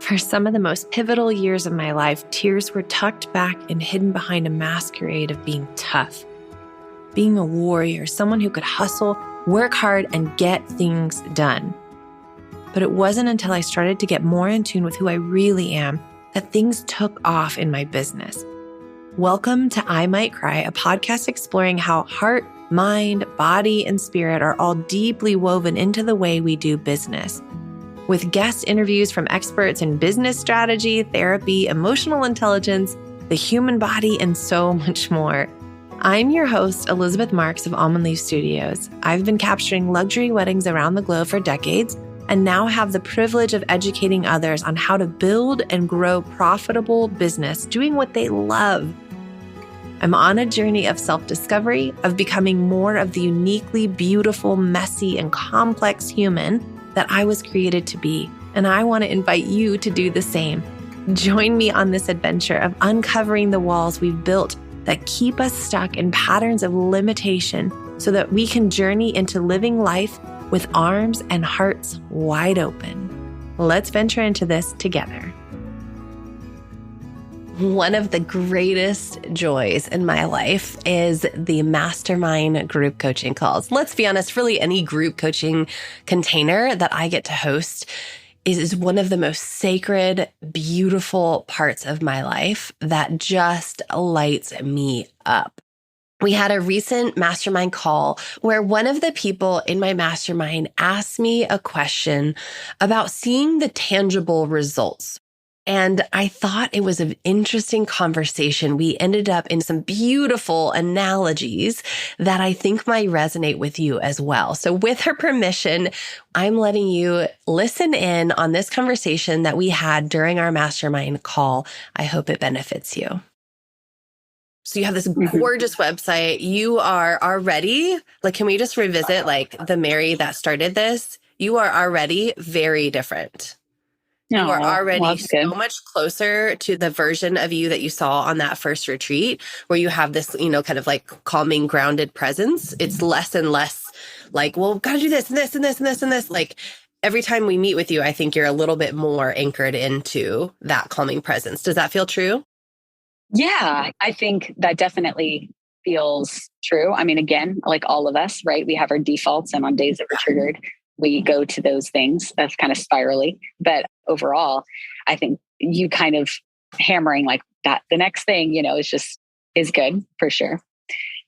For some of the most pivotal years of my life, tears were tucked back and hidden behind a masquerade of being tough, being a warrior, someone who could hustle, work hard, and get things done. But it wasn't until I started to get more in tune with who I really am that things took off in my business. Welcome to I Might Cry, a podcast exploring how heart, mind, body, and spirit are all deeply woven into the way we do business. With guest interviews from experts in business strategy, therapy, emotional intelligence, the human body, and so much more. I'm your host, Elizabeth Marks of Almond Leaf Studios. I've been capturing luxury weddings around the globe for decades and now have the privilege of educating others on how to build and grow profitable business doing what they love. I'm on a journey of self-discovery, of becoming more of the uniquely beautiful, messy, and complex human that I was created to be, and I want to invite you to do the same. Join me on this adventure of uncovering the walls we've built that keep us stuck in patterns of limitation so that we can journey into living life with arms and hearts wide open. Let's venture into this together. One of the greatest joys in my life is the Mastermind group coaching calls. Let's be honest, really any group coaching container that I get to host is one of the most sacred, beautiful parts of my life that just lights me up. We had a recent mastermind call where one of the people in my mastermind asked me a question about seeing the tangible results. And I thought it was an interesting conversation. We ended up in some beautiful analogies that I think might resonate with you as well. So with her permission, I'm letting you listen in on this conversation that we had during our mastermind call. I hope it benefits you. So you have this gorgeous website. You are already, can we just revisit the Mary that started this? You are already very different. You are already so much closer to the version of you that you saw on that first retreat where you have this, kind of calming, grounded presence. It's less and less gotta do this and this and this and this and this. Every time we meet with you, I think you're a little bit more anchored into that calming presence. Does that feel true? Yeah, I think that definitely feels true. I mean, again, like all of us, right? We have our defaults, and on days that we're triggered, we go to those things. That's kind of spirally. But overall, I think you kind of hammering that, the next thing, is good for sure.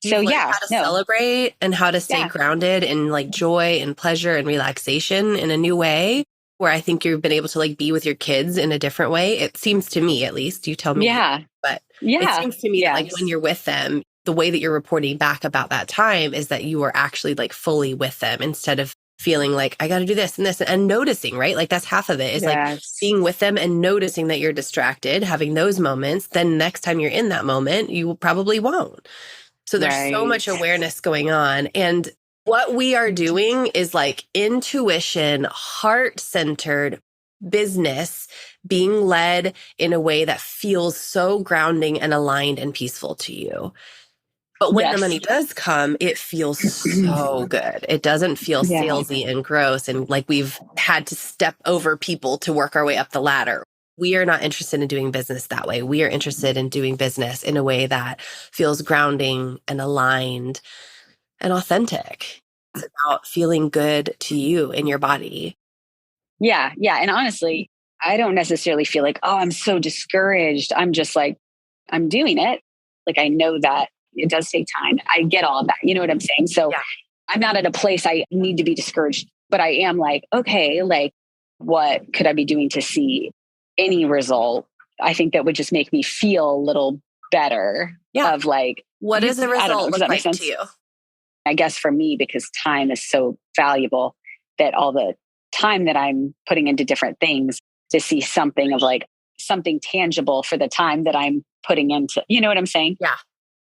So how to celebrate and how to stay grounded in joy and pleasure and relaxation in a new way, where I think you've been able to be with your kids in a different way. It seems to me, at least, you tell me. Yeah. But it seems to me that when you're with them, the way that you're reporting back about that time is that you are actually fully with them instead of feeling I got to do this and this and noticing, right? That's half of it is being with them and noticing that you're distracted, having those moments. Then next time you're in that moment, you probably won't. So there's so much awareness going on. And what we are doing is intuition, heart-centered business being led in a way that feels so grounding and aligned and peaceful to you. But when the money does come, it feels so good. It doesn't feel salesy and gross and we've had to step over people to work our way up the ladder. We are not interested in doing business that way. We are interested in doing business in a way that feels grounding and aligned and authentic. It's about feeling good to you in your body. Yeah. And honestly, I don't necessarily feel I'm so discouraged. I'm just I'm doing it. I know that it does take time. I get all of that. You know what I'm saying? So I'm not at a place I need to be discouraged, but I am okay, what could I be doing to see any result? I think that would just make me feel a little better of what does the result look like to you? I guess for me, because time is so valuable, that all the time that I'm putting into different things to see something of something tangible for the time that I'm putting into, you know what I'm saying? Yeah.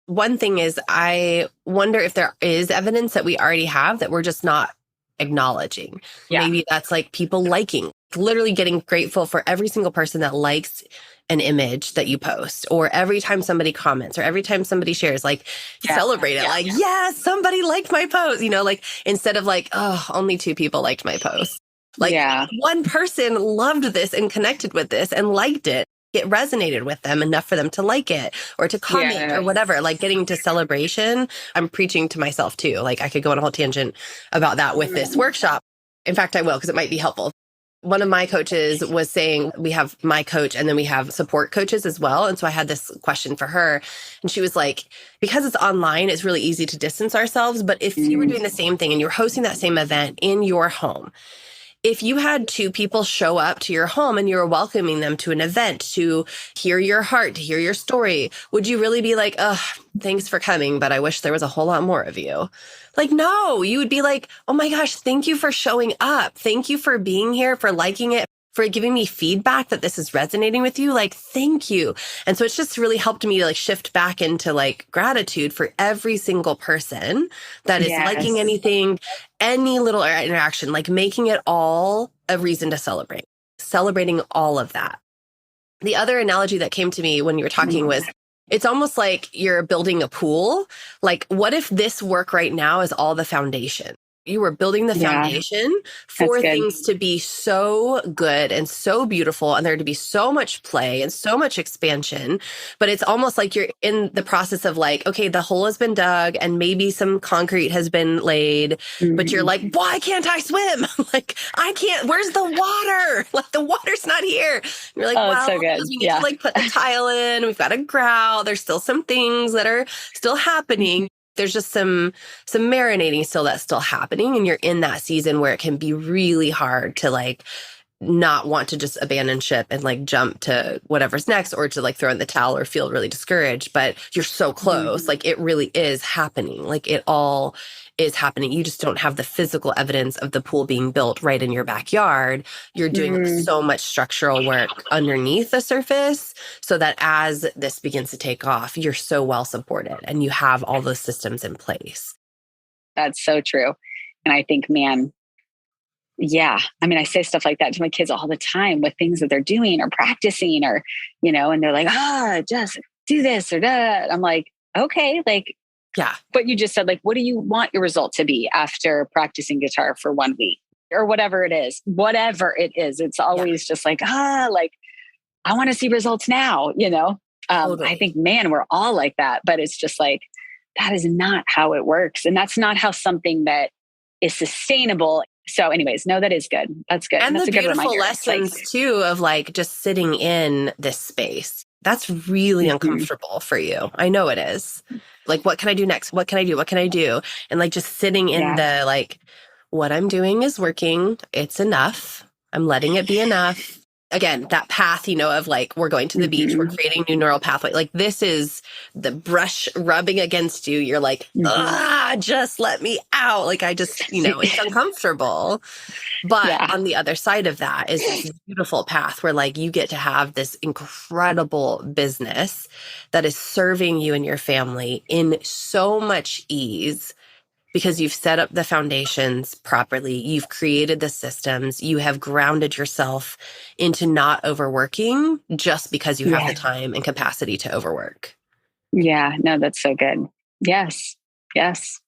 One thing is, I wonder if there is evidence that we already have that we're just not acknowledging. Yeah. Maybe that's people liking, literally getting grateful for every single person that likes an image that you post, or every time somebody comments, or every time somebody shares, celebrate it. Yes, somebody liked my post, instead of only 2 people liked my post. Like Yeah. one person loved this and connected with this and liked it. It resonated with them enough for them to like it or to comment or whatever. Like getting to celebration, I'm preaching to myself too. Like I could go on a whole tangent about that with this workshop. In fact, I will, because it might be helpful. One of my coaches was saying we have my coach and then we have support coaches as well. And so I had this question for her and she was like, because it's online, it's really easy to distance ourselves. But if you were doing the same thing and you're hosting that same event in your home, if you had two people show up to your home and you were welcoming them to an event to hear your heart, to hear your story, would you really be like, oh, thanks for coming, but I wish there was a whole lot more of you? Like, no, you would be like, oh my gosh, thank you for showing up. Thank you for being here, for liking it, for giving me feedback that this is resonating with you. Like, thank you. And so it's just really helped me to like shift back into like gratitude for every single person that is liking anything, any little interaction, like making it all a reason to celebrate, celebrating all of that. The other analogy that came to me when you were talking was, it's almost like you're building a pool. Like, what if this work right now is all the foundation? You were building the foundation for things to be so good and so beautiful and there to be so much play and so much expansion. But it's almost like you're in the process of like, okay, the hole has been dug and maybe some concrete has been laid, but you're like, why can't I swim? Like, I can't, where's the water? Like the water's not here. And you're like, well, so good. because we need to like put the tile in. We've got to grout. There's still some things that are still happening. There's just some marinating still that's still happening. And you're in that season where it can be really hard to like not want to just abandon ship and like jump to whatever's next or to like throw in the towel or feel really discouraged. But you're so close. Like it really is happening. Like it all is happening. You just don't have the physical evidence of the pool being built right in your backyard. You're doing so much structural work underneath the surface so that as this begins to take off, you're so well supported and you have all those systems in place. That's so true. And I think, man, yeah. I mean, I say stuff like that to my kids all the time with things that they're doing or practicing or, you know, and they're like, just do this or that. I'm like, okay, like, yeah. But you just said, like, what do you want your result to be after practicing guitar for 1 week or whatever it is? Whatever it is, it's always just like, like, I want to see results now, you know? Totally. I think, man, we're all like that, but it's just like, that is not how it works. And that's not how something that is sustainable. So anyways, no, that is good. That's good. And that's the a good beautiful reminder. lessons like, too of like just sitting in this space. That's really uncomfortable for you. I know it is. Like, what can I do next? What can I do? What can I do? And like just sitting in the like, what I'm doing is working. It's enough. I'm letting it be enough. Again, that path, you know, of like, we're going to the beach, we're creating new neural pathway. Like this is the brush rubbing against you. You're like, just let me out. Like I just, you know, it's uncomfortable. But on the other side of that is this beautiful path where like you get to have this incredible business that is serving you and your family in so much ease because you've set up the foundations properly. You've created the systems. You have grounded yourself into not overworking just because you have the time and capacity to overwork. Yeah, no, that's so good. Yes. Yes.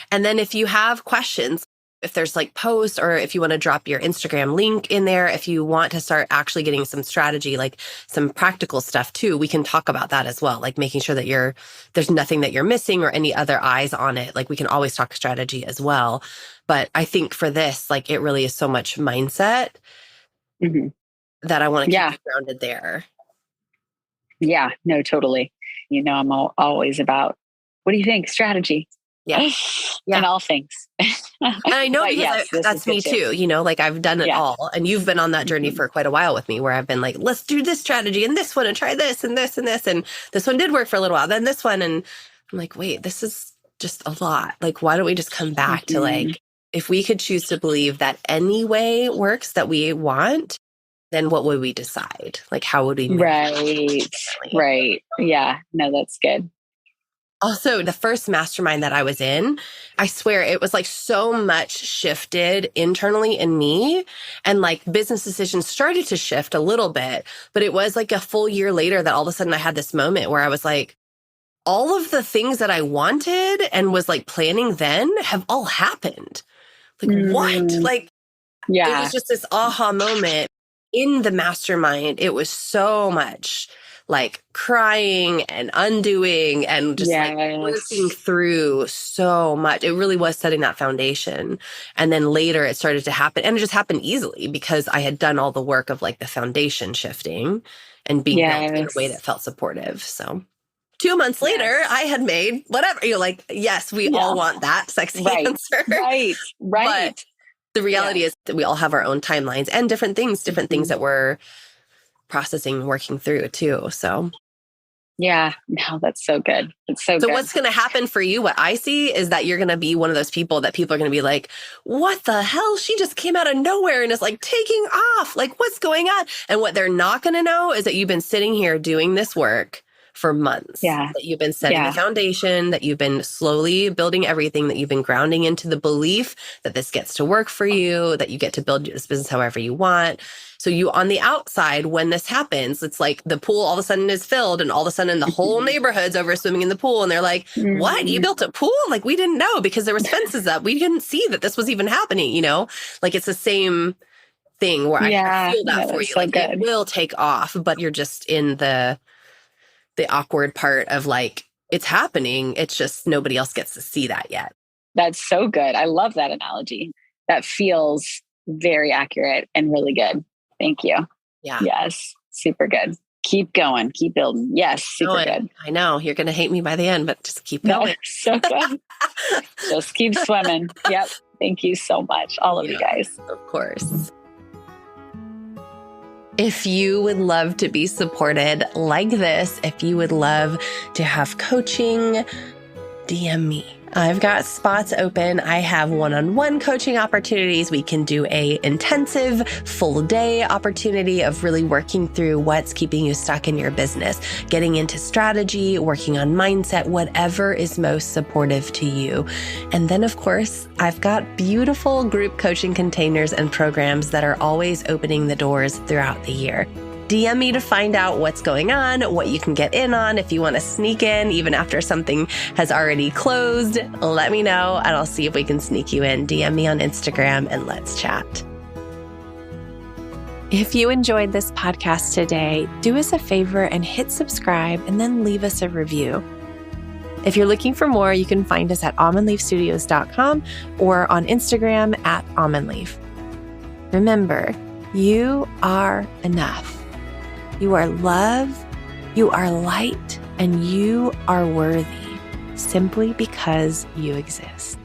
And then if you have questions, if there's like posts or if you want to drop your Instagram link in there, if you want to start actually getting some strategy, like some practical stuff too, we can talk about that as well. Like making sure that there's nothing that you're missing or any other eyes on it. Like we can always talk strategy as well. But I think for this, like it really is so much mindset that I want to keep you grounded there. Yeah, no, totally. You know, I'm always about, what do you think? Strategy. Yeah. And all things. And I know because that's me too. You know, like I've done it all. And you've been on that journey for quite a while with me where I've been like, let's do this strategy and this one and try this and this and this. And this one did work for a little while. Then this one. And I'm like, wait, this is just a lot. Like, why don't we just come back to like, if we could choose to believe that any way works that we want, then what would we decide? Like, how would we? Right. Yeah. No, that's good. Also, the first mastermind that I was in, I swear it was like so much shifted internally in me and like business decisions started to shift a little bit, but it was like a full year later that all of a sudden I had this moment where I was like, all of the things that I wanted and was like planning then have all happened. Like what? Like it was just this aha moment in the mastermind. It was so much like crying and undoing and just like working through so much. It really was setting that foundation. And then later it started to happen, and it just happened easily because I had done all the work of like the foundation shifting and being built in a way that felt supportive. So 2 months later, I had made whatever. You're like, yes, we all want that sexy answer. Right. But the reality is that we all have our own timelines and different things that we're processing, working through too. So yeah, no, that's so good. It's so good. So what's going to happen for you, what I see is that you're going to be one of those people that people are going to be like, what the hell? She just came out of nowhere and is like taking off. Like, what's going on? And what they're not going to know is that you've been sitting here doing this work for months. That you've been setting the foundation, that you've been slowly building everything, that you've been grounding into the belief that this gets to work for you, that you get to build this business however you want. So you, on the outside, when this happens, it's like the pool all of a sudden is filled and all of a sudden the whole neighborhood's over swimming in the pool. And they're like, what? You built a pool? Like, we didn't know because there was fences up. We didn't see that this was even happening, you know? Like, it's the same thing where I feel that for you. Like, it will take off, but you're just in the awkward part of like, it's happening. It's just nobody else gets to see that yet. That's so good. I love that analogy. That feels very accurate and really good. Thank you. Yeah. Yes. Super good. Keep going. Keep building. Yes. Super good. I know you're going to hate me by the end, but just keep going. No, so good. Just keep swimming. Yep. Thank you so much. All of you guys. Of course. If you would love to be supported like this, if you would love to have coaching, DM me. I've got spots open. I have one-on-one coaching opportunities. We can do a intensive full day opportunity of really working through what's keeping you stuck in your business, getting into strategy, working on mindset, whatever is most supportive to you. And then, of course, I've got beautiful group coaching containers and programs that are always opening the doors throughout the year. DM me to find out what's going on, what you can get in on. If you want to sneak in, even after something has already closed, let me know and I'll see if we can sneak you in. DM me on Instagram and let's chat. If you enjoyed this podcast today, do us a favor and hit subscribe and then leave us a review. If you're looking for more, you can find us at almondleafstudios.com or on Instagram at almondleaf. Remember, you are enough. You are love, you are light, and you are worthy simply because you exist.